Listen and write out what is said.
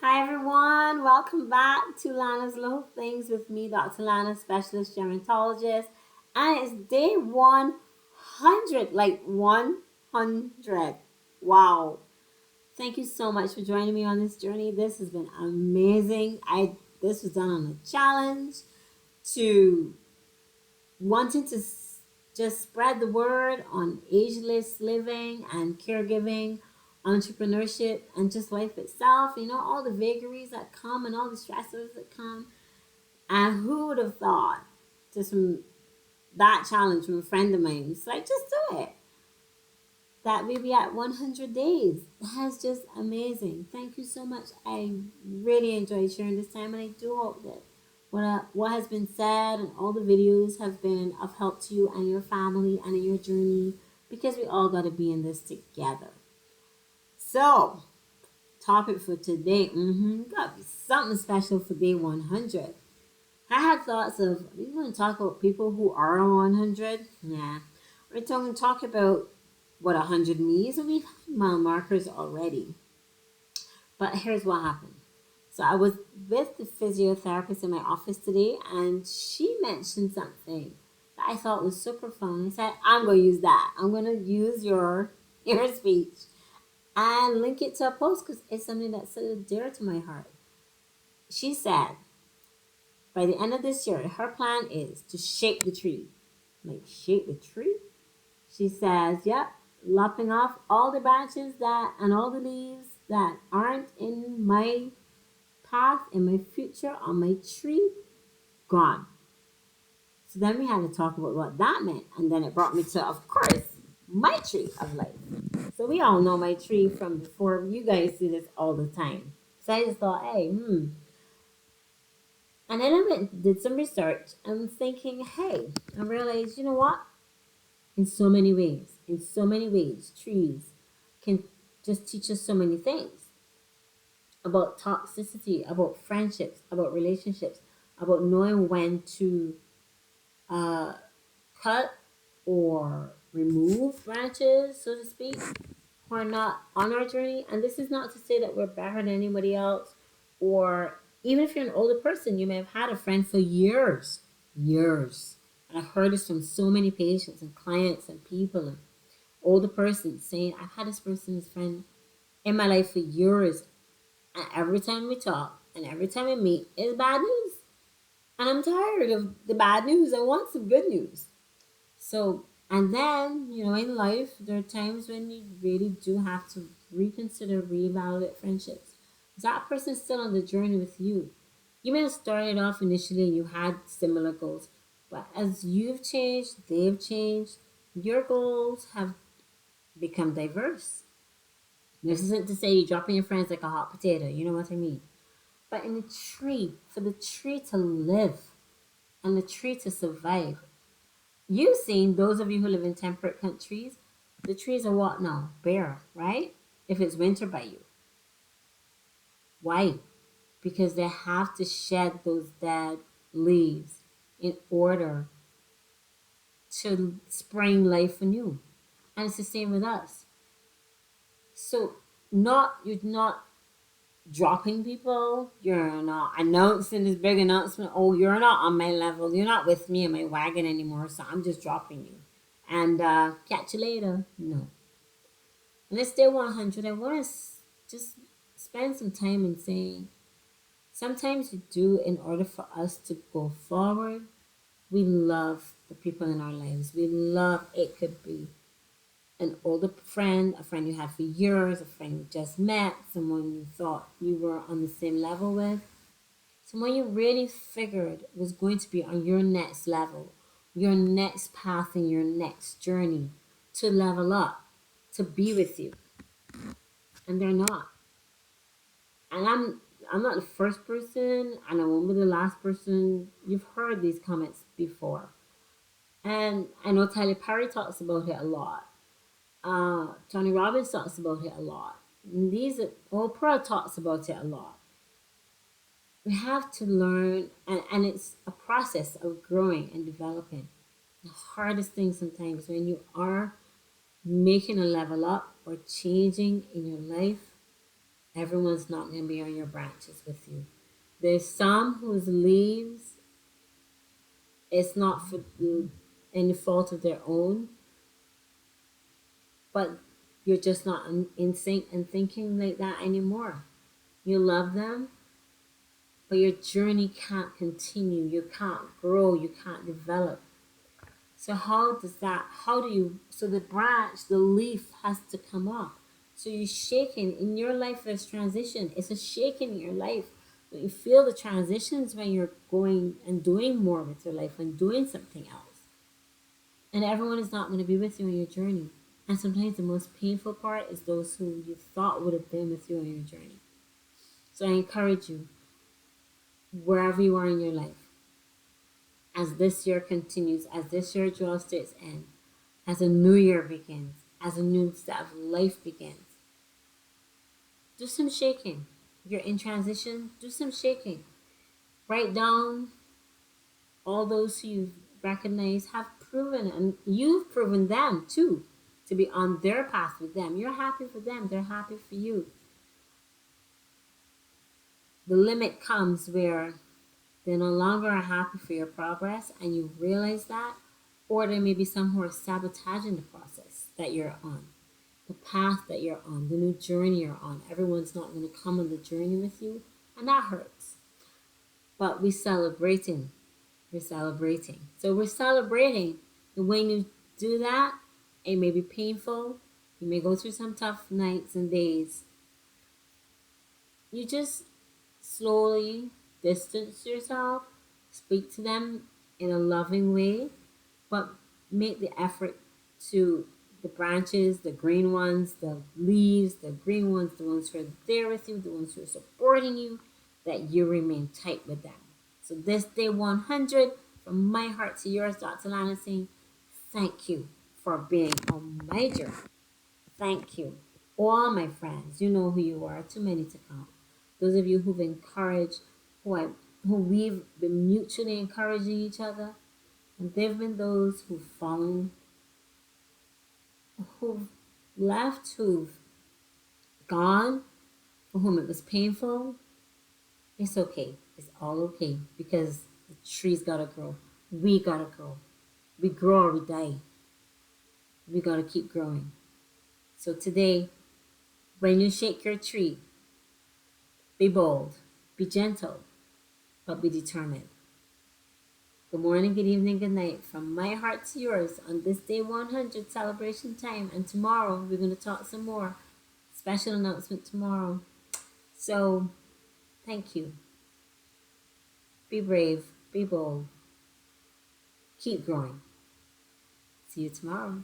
Hi everyone, welcome back to Lana's Little Things with me, Dr. Lana, specialist gerontologist, and it's day 100, like 100. Wow. Thank you so much for joining me on this journey. This has been amazing. This was done on a challenge to wanting to just spread the word on ageless living and caregiving, entrepreneurship, and just life itself. All the vagaries that come and all the stressors that come. And who would have thought, just from that challenge from a friend of mine, it's like, just do it. That we be at 100 days. That's just amazing. Thank you so much. I really enjoyed sharing this time, and I do hope that what has been said and all the videos have been of help to you and your family and in your journey, because we all got to be in this together. So, topic for today, got to be something special for day 100. I had thoughts of, we going to talk about people who are on 100? Nah. We're going to talk about what 100 means, and we've had mile markers already. But here's what happened. So I was with the physiotherapist in my office today, and she mentioned something that I thought was super fun. I said, I'm going to use that. I'm going to use your speech and link it to a post because it's something that's so dear to my heart. She said, by the end of this year, her plan is to shake the tree. Like, shake the tree? She says, yep, lopping off all the branches that and all the leaves that aren't in my path, in my future, on my tree, gone. So then we had to talk about what that meant. And then it brought me to, of course, my tree of life. So we all know my tree from before. You guys see this all the time. So I just thought, hey. And then I went and did some research and thinking, hey, I realized, you know what? In so many ways, trees can just teach us so many things about toxicity, about friendships, about relationships, about knowing when to uh, cut or remove branches, so to speak, who are not on our journey. And this is not to say that we're better than anybody else, or even if you're an older person, you may have had a friend for years, years. And I've heard this from so many patients and clients and people and older persons saying, I've had this person as friend in my life for years. And every time we talk and every time we meet, it's bad news. And I'm tired of the bad news. I want some good news. So, and then, in life, there are times when you really do have to reconsider, reevaluate friendships. Is that person still on the journey with you? You may have started off initially and you had similar goals, but as you've changed, they've changed, your goals have become diverse. This isn't to say you're dropping your friends like a hot potato, you know what I mean? But in a tree, for the tree to live and the tree to survive, you've seen, those of you who live in temperate countries, the trees are what now? Bare, right? If it's winter by you. Why? Because they have to shed those dead leaves in order to spring life anew. And it's the same with us. So you're not dropping people. You're not announcing this big announcement. Oh, you're not on my level. You're not with me in my wagon anymore. So I'm just dropping you. And catch you later. No. And let's day 100. I want to just spend some time in saying, sometimes we do, in order for us to go forward, we love the people in our lives. We love, it could be an older friend, a friend you had for years, a friend you just met, someone you thought you were on the same level with, someone you really figured was going to be on your next level, your next path in your next journey to level up, to be with you. And they're not. And I'm not the first person, and I won't be the last person. You've heard these comments before. And I know Tyler Perry talks about it a lot. Tony Robbins talks about it a lot. And Oprah talks about it a lot. We have to learn, and it's a process of growing and developing. The hardest thing sometimes when you are making a level up or changing in your life, Everyone's not going to be on your branches with you. There's some whose leaves, it's not for any fault of their own, but you're just not in sync and thinking like that anymore. You love them, but your journey can't continue. You can't grow. You can't develop. So so the branch, the leaf has to come off. So you're shaking in your life. There's transition. It's a shaking in your life. But you feel the transitions when you're going and doing more with your life and doing something else. And everyone is not going to be with you on your journey. And sometimes the most painful part is those who you thought would have been with you on your journey. So I encourage you, wherever you are in your life, as this year continues, as this year draws to its end, as a new year begins, as a new set of life begins, do some shaking. If you're in transition, do some shaking. Write down all those who you've recognized have proven, and you've proven them too, to be on their path with them. You're happy for them, they're happy for you. The limit comes where they no longer are happy for your progress and you realize that, or there may be some who are sabotaging the process that you're on, the path that you're on, the new journey you're on. Everyone's not going to come on the journey with you, and that hurts. But we're celebrating. We're celebrating. So we're celebrating. And when you do that, it may be painful. You may go through some tough nights and days. You just slowly distance yourself, speak to them in a loving way, but make the effort to the branches, the green ones, the leaves, the green ones, the ones who are there with you, the ones who are supporting you, that you remain tight with them. So this day 100, from my heart to yours, Dr. Lana, saying thank you for being on my journey. Thank you. All my friends, you know who you are, too many to count. Those of you who've encouraged, who we've been mutually encouraging each other, and there have been those who've fallen, who've left, who've gone, for whom it was painful. It's okay. It's all okay because the tree's gotta grow. We gotta grow. We grow or we die. We gotta keep growing. So today, when you shake your tree, be bold, be gentle, but be determined. Good morning, good evening, good night. From my heart to yours on this day 100 celebration time. And tomorrow we're going to talk some more. Special announcement tomorrow. So thank you. Be brave, be bold, keep growing. See you tomorrow.